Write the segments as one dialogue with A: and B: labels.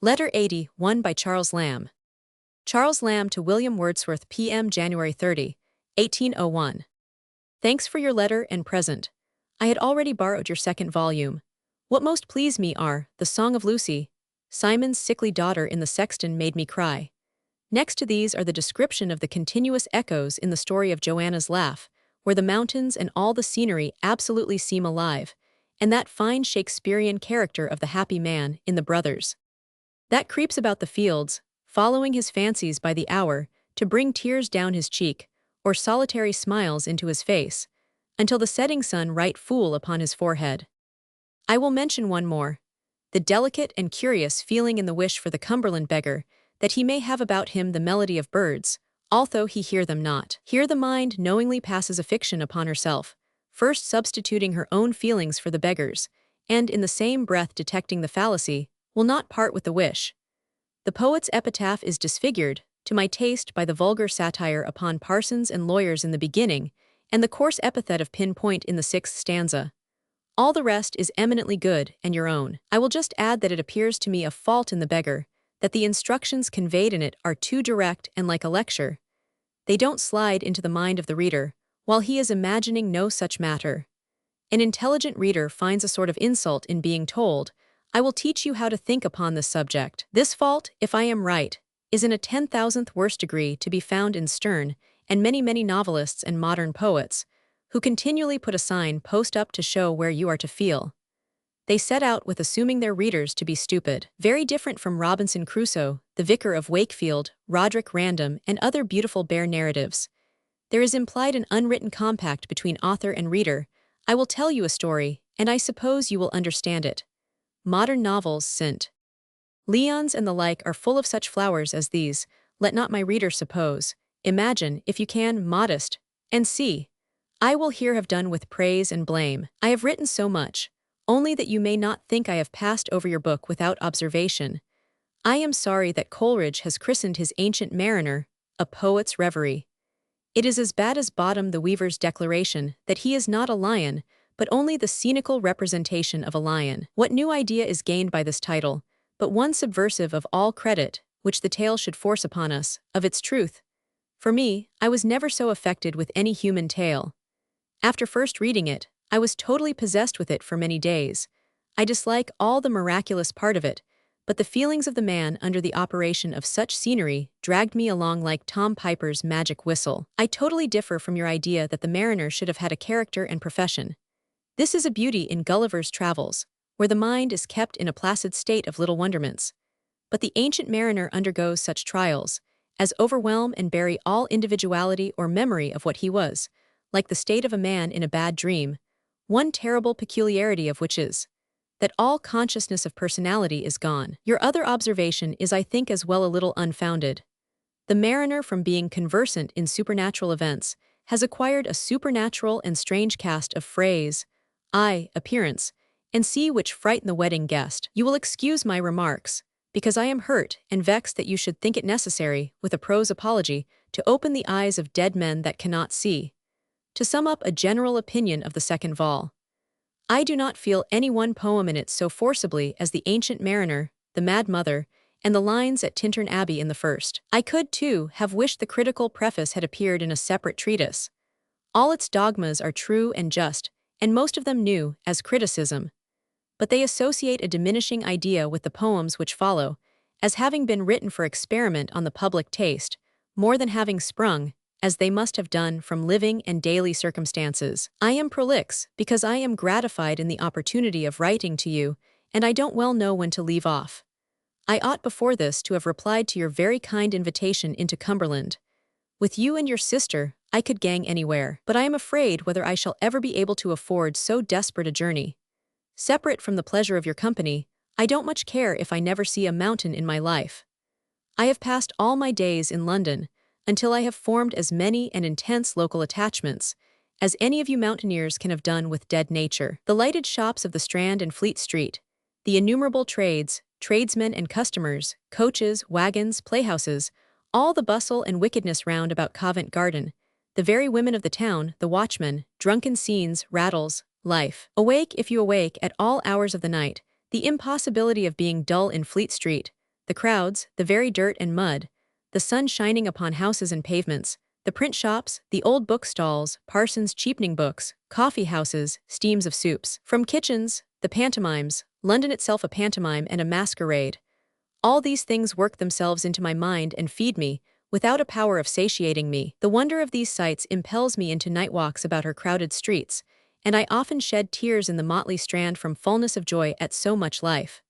A: Letter 81 by Charles Lamb. Charles Lamb to William Wordsworth, P.M. January 30, 1801. Thanks for your letter and present. I had already borrowed your second volume. What most pleased me are The Song of Lucy, Simon's sickly daughter in The Sexton made me cry. Next to these are the description of the continuous echoes in the story of Joanna's laugh, where the mountains and all the scenery absolutely seem alive, and that fine Shakespearean character of the happy man in The Brothers. That creeps about the fields, following his fancies by the hour, to bring tears down his cheek, or solitary smiles into his face, until the setting sun write fool upon his forehead. I will mention one more. The delicate and curious feeling in the wish for the Cumberland beggar, that he may have about him the melody of birds, although he hear them not. Here the mind knowingly passes a fiction upon herself, first substituting her own feelings for the beggar's, and in the same breath detecting the fallacy, will not part with the wish. The poet's epitaph is disfigured, to my taste, by the vulgar satire upon parsons and lawyers in the beginning, and the coarse epithet of pinpoint in the 6th stanza. All the rest is eminently good and your own. I will just add that it appears to me a fault in the beggar, that the instructions conveyed in it are too direct and like a lecture. They don't slide into the mind of the reader, while he is imagining no such matter. An intelligent reader finds a sort of insult in being told, I will teach you how to think upon this subject. This fault, if I am right, is in a 10,000th worse degree to be found in Sterne and many novelists and modern poets, who continually put a sign post up to show where you are to feel. They set out with assuming their readers to be stupid. Very different from Robinson Crusoe, The Vicar of Wakefield, Roderick Random, and other beautiful bear narratives. There is implied an unwritten compact between author and reader. I will tell you a story, and I suppose you will understand it. Modern novels, St. Leon's and the like, are full of such flowers as these. Let not my reader suppose. Imagine, if you can, modest, and see. I will here have done with praise and blame. I have written so much, only that you may not think I have passed over your book without observation. I am sorry that Coleridge has christened his Ancient Mariner a poet's reverie. It is as bad as Bottom the Weaver's declaration that he is not a lion, but only the scenical representation of a lion. What new idea is gained by this title, but one subversive of all credit, which the tale should force upon us, of its truth? For me, I was never so affected with any human tale. After first reading it, I was totally possessed with it for many days. I dislike all the miraculous part of it, but the feelings of the man under the operation of such scenery dragged me along like Tom Piper's magic whistle. I totally differ from your idea that the mariner should have had a character and profession. This is a beauty in Gulliver's Travels, where the mind is kept in a placid state of little wonderments. But the Ancient Mariner undergoes such trials as overwhelm and bury all individuality or memory of what he was, like the state of a man in a bad dream, one terrible peculiarity of which is that all consciousness of personality is gone. Your other observation is, I think, as well a little unfounded. The mariner, from being conversant in supernatural events, has acquired a supernatural and strange cast of phrase, appearance, and see which frighten the wedding guest. You will excuse my remarks, because I am hurt and vexed that you should think it necessary, with a prose apology, to open the eyes of dead men that cannot see. To sum up a general opinion of the second vol, I do not feel any one poem in it so forcibly as The Ancient Mariner, The Mad Mother, and the lines at Tintern Abbey in the first. I could, too, have wished the critical preface had appeared in a separate treatise. All its dogmas are true and just, and most of them new, as criticism. But they associate a diminishing idea with the poems which follow, as having been written for experiment on the public taste, more than having sprung, as they must have done, from living and daily circumstances. I am prolix, because I am gratified in the opportunity of writing to you, and I don't well know when to leave off. I ought before this to have replied to your very kind invitation into Cumberland. With you and your sister, I could gang anywhere, but I am afraid whether I shall ever be able to afford so desperate a journey. Separate from the pleasure of your company, I don't much care if I never see a mountain in my life. I have passed all my days in London, until I have formed as many and intense local attachments as any of you mountaineers can have done with dead nature. The lighted shops of the Strand and Fleet Street, the innumerable trades, tradesmen and customers, coaches, wagons, playhouses, all the bustle and wickedness round about Covent Garden, the very women of the town, the watchmen, drunken scenes, rattles, life. Awake if you awake at all hours of the night, the impossibility of being dull in Fleet Street, the crowds, the very dirt and mud, the sun shining upon houses and pavements, the print shops, the old bookstalls, parsons cheapening books, coffee houses, steams of soups. From kitchens, the pantomimes, London itself a pantomime and a masquerade. All these things work themselves into my mind and feed me, without a power of satiating me. The wonder of these sights impels me into night walks about her crowded streets, and I often shed tears in the motley Strand from fullness of joy at so much life.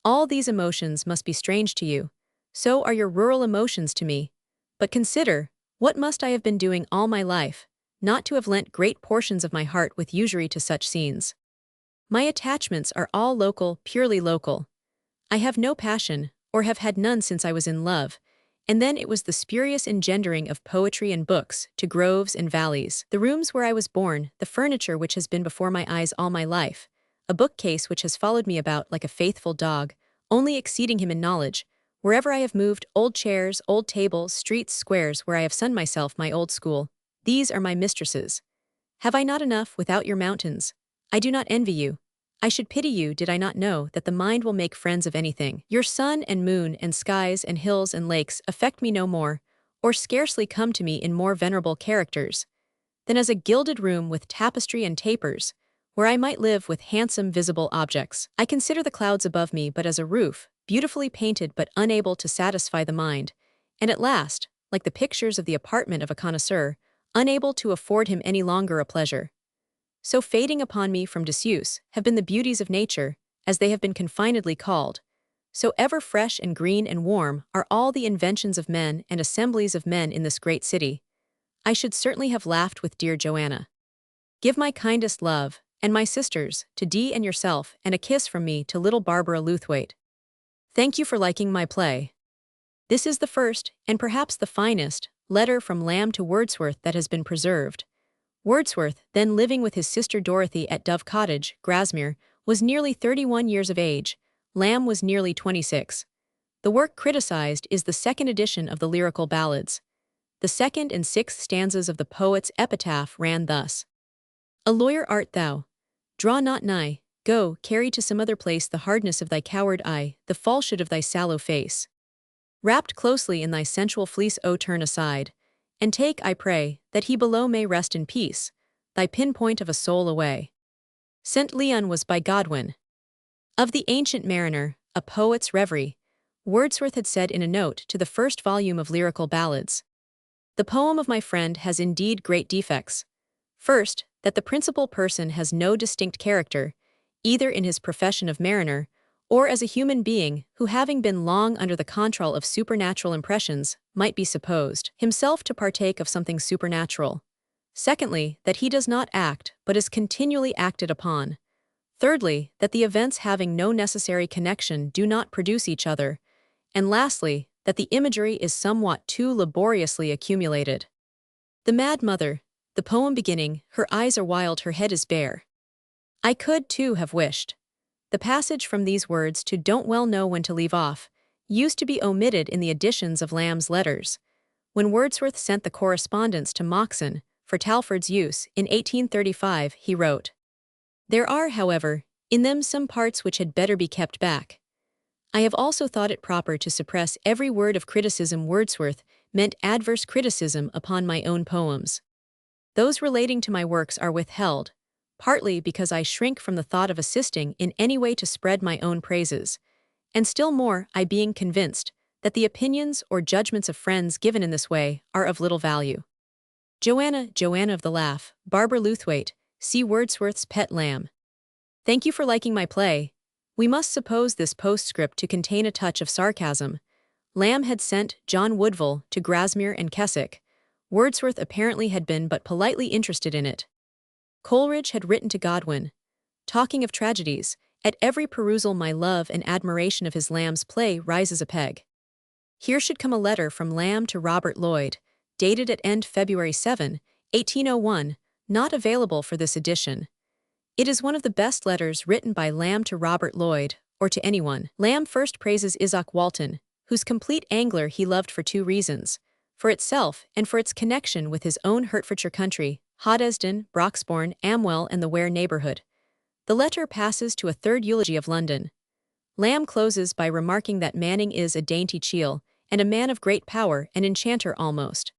A: All these emotions must be strange to you. So are your rural emotions to me. But consider, what must I have been doing all my life, not to have lent great portions of my heart with usury to such scenes? My attachments are all local, purely local. I have no passion, or have had none since I was in love, and then it was the spurious engendering of poetry and books to groves and valleys. The rooms where I was born, the furniture which has been before my eyes all my life, a bookcase which has followed me about like a faithful dog, only exceeding him in knowledge, wherever I have moved, old chairs, old tables, streets, squares where I have sunned myself, my old school, these are my mistresses. Have I not enough without your mountains? I do not envy you. I should pity you did I not know that the mind will make friends of anything. Your sun and moon and skies and hills and lakes affect me no more, or scarcely come to me in more venerable characters, than as a gilded room with tapestry and tapers, where I might live with handsome visible objects. I consider the clouds above me but as a roof, beautifully painted but unable to satisfy the mind, and at last, like the pictures of the apartment of a connoisseur, unable to afford him any longer a pleasure. So fading upon me from disuse have been the beauties of nature, as they have been confinedly called. So ever fresh and green and warm are all the inventions of men and assemblies of men in this great city. I should certainly have laughed with dear Joanna. Give my kindest love, and my sisters, to Dee and yourself, and a kiss from me to little Barbara Lewthwaite. Thank you for liking my play. This is the first, and perhaps the finest, letter from Lamb to Wordsworth that has been preserved. Wordsworth, then living with his sister Dorothy at Dove Cottage, Grasmere, was nearly 31 years of age. Lamb was nearly 26. The work criticized is the second edition of the Lyrical Ballads. The second and sixth stanzas of the poet's epitaph ran thus: A lawyer art thou. Draw not nigh, go, carry to some other place the hardness of thy coward eye, the falsehood of thy sallow face. Wrapped closely in thy sensual fleece, O turn aside, and take, I pray, that he below may rest in peace, thy pinpoint of a soul away. St. Leon was by Godwin. Of the Ancient Mariner, a poet's reverie, Wordsworth had said in a note to the first volume of Lyrical Ballads, The poem of my friend has indeed great defects. First, that the principal person has no distinct character, either in his profession of mariner, or as a human being who, having been long under the control of supernatural impressions, might be supposed himself to partake of something supernatural. Secondly, that he does not act, but is continually acted upon. Thirdly, that the events having no necessary connection do not produce each other. And lastly, that the imagery is somewhat too laboriously accumulated. The Mad Mother, the poem beginning, Her eyes are wild, her head is bare. I could, too, have wished. The passage from these words to Don't well know when to leave off used to be omitted in the editions of Lamb's letters. When Wordsworth sent the correspondence to Moxon for Talfourd's use in 1835, he wrote, There are, however, in them some parts which had better be kept back. I have also thought it proper to suppress every word of criticism. Wordsworth meant adverse criticism upon my own poems. Those relating to my works are withheld, partly because I shrink from the thought of assisting in any way to spread my own praises, and still more I being convinced that the opinions or judgments of friends given in this way are of little value. Joanna, Joanna of the Laugh, Barbara Lewthwaite, see Wordsworth's Pet Lamb. Thank you for liking my play. We must suppose this postscript to contain a touch of sarcasm. Lamb had sent John Woodville to Grasmere and Keswick. Wordsworth apparently had been but politely interested in it. Coleridge had written to Godwin, talking of tragedies, at every perusal my love and admiration of his Lamb's play rises a peg. Here should come a letter from Lamb to Robert Lloyd, dated at end February 7, 1801, not available for this edition. It is one of the best letters written by Lamb to Robert Lloyd, or to anyone. Lamb first praises Izaak Walton, whose Complete Angler he loved for two reasons, for itself and for its connection with his own Hertfordshire country, Hoddesdon, Broxbourne, Amwell and the Ware neighbourhood. The letter passes to a third eulogy of London. Lamb closes by remarking that Manning is a dainty chiel, and a man of great power, an enchanter almost.